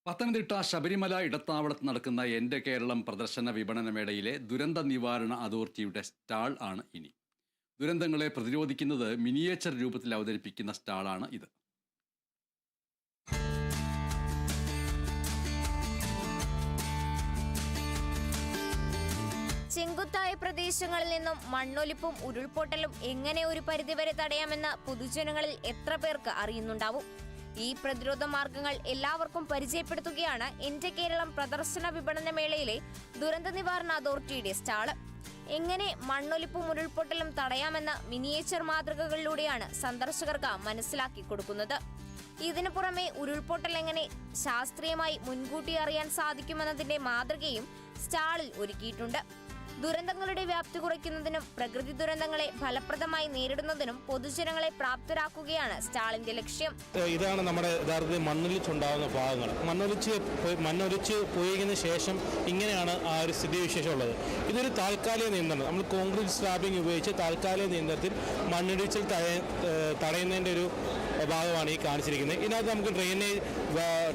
പത്തനംതിട്ട ശബരിമല ഇടത്താവളത്ത് നടക്കുന്ന എൻ്റെ കേരളം പ്രദർശന വിപണനമേളയിലെ ദുരന്ത നിവാരണ അതോറിറ്റിയുടെ സ്റ്റാൾ ആണ് ഇനി. ദുരന്തങ്ങളെ പ്രതിരോധിക്കുന്നത് മിനിയേച്ചർ രൂപത്തിൽ അവതരിപ്പിക്കുന്ന സ്റ്റാളാണ് ഇത്. ചെങ്കുത്തായ പ്രദേശങ്ങളിൽ നിന്നും മണ്ണൊലിപ്പും ഉരുൾപൊട്ടലും എങ്ങനെ ഒരു പരിധിവരെ തടയാമെന്ന് പൊതുജനങ്ങളിൽ എത്ര പേർക്ക് അറിയുന്നുണ്ടാവും? ഈ പ്രതിരോധ മാർഗങ്ങൾ എല്ലാവർക്കും പരിചയപ്പെടുത്തുകയാണ് എൻ്റെ കേരളം പ്രദർശന വിപണനമേളയിലെ ദുരന്ത നിവാരണ അതോറിറ്റിയുടെ സ്റ്റാള്. എങ്ങനെ മണ്ണൊലിപ്പും ഉരുൾപൊട്ടലും തടയാമെന്ന മിനിയേച്ചർ മാതൃകകളിലൂടെയാണ് സന്ദർശകർക്ക് മനസ്സിലാക്കി കൊടുക്കുന്നത്. ഇതിനു പുറമെ ഉരുൾപൊട്ടൽ എങ്ങനെ ശാസ്ത്രീയമായി മുൻകൂട്ടി അറിയാൻ സാധിക്കുമെന്നതിന്റെ മാതൃകയും സ്റ്റാളിൽ ഒരുക്കിയിട്ടുണ്ട്. ദുരന്തങ്ങളുടെ വ്യാപ്തി കുറയ്ക്കുന്നതിനും പ്രകൃതി ദുരന്തങ്ങളെ ഫലപ്രദമായി നേരിടുന്നതിനും പൊതുജനങ്ങളെ പ്രാപ്തരാക്കുകയാണ് സ്റ്റാളിന്റെ ലക്ഷ്യം. ഇതാണ് നമ്മുടെ യഥാർത്ഥത്തിൽ മണ്ണൊലിച്ചുണ്ടാകുന്ന ഭാഗങ്ങൾ. മണ്ണൊലിച്ച് പോയതിനു ശേഷം ഇങ്ങനെയാണ് ആ ഒരു സ്ഥിതിവിശേഷം ഉള്ളത്. ഇതൊരു താൽക്കാലിക നിയന്ത്രണം. നമ്മൾ കോൺക്രീറ്റ് സ്ലാബിംഗ് ഉപയോഗിച്ച് താൽക്കാലിക നിയന്ത്രണത്തിൽ മണ്ണിടിച്ചിൽ തടയുന്നതിൻ്റെ ഒരു ഭാഗമാണ് ഈ കാണിച്ചിരിക്കുന്നത്. ഇതിനകത്ത് നമുക്ക്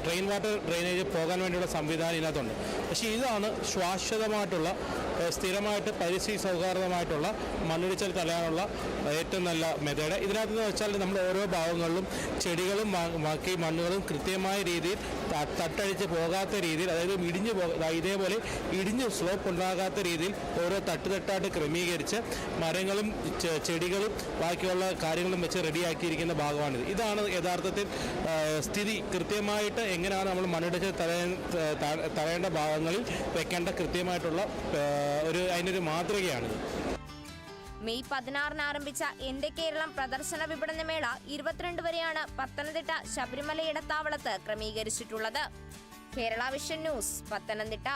ട്രെയിൻ വാട്ടർ ഡ്രെയിനേജ് പോകാൻ വേണ്ടിയുള്ള സംവിധാനം ഇതിനകത്തുണ്ട്. പക്ഷേ ഇതാണ് ശാശ്വതമായിട്ടുള്ള സ്ഥിരമായിട്ട് പരിസ്ഥിതി സൗഹാർദ്ദമായിട്ടുള്ള മണ്ണിടിച്ചിൽ തടയാനുള്ള ഏറ്റവും നല്ല മെത്തേഡ്. ഇതിനകത്തെന്ന് വെച്ചാൽ നമ്മൾ ഓരോ ഭാഗങ്ങളിലും ചെടികളും ബാക്കി മണ്ണുകളും കൃത്യമായ രീതിയിൽ തട്ടടിച്ച് പോകാത്ത രീതിയിൽ, അതായത് ഇതേപോലെ ഇടിഞ്ഞ് സ്ലോപ്പ് ഉണ്ടാകാത്ത രീതിയിൽ ഓരോ തട്ടുതട്ടായിട്ട് ക്രമീകരിച്ച് മരങ്ങളും ചെടികളും ബാക്കിയുള്ള കാര്യങ്ങളും വെച്ച് റെഡിയാക്കിയിരിക്കുന്ന ഭാഗമാണിത്. ഇതാണ് യഥാർത്ഥത്തിൽ സ്ഥിതി. കൃത്യമായിട്ട് എങ്ങനെയാണ് നമ്മൾ മണ്ണിടിച്ചിൽ തടയേണ്ട ഭാഗങ്ങളിൽ വെക്കേണ്ട കൃത്യമായിട്ടുള്ള അതിനൊരു മാതൃകയാണിത്. മെയ് 16 ആരംഭിച്ച എൻ്റെ കേരളം പ്രദർശന വിപണനമേള 22 വരെയാണ് പത്തനംതിട്ട ശബരിമല ഇടത്താവളത്ത് ക്രമീകരിച്ചിട്ടുള്ളത്. Kerala vision news, Pathanamthitta.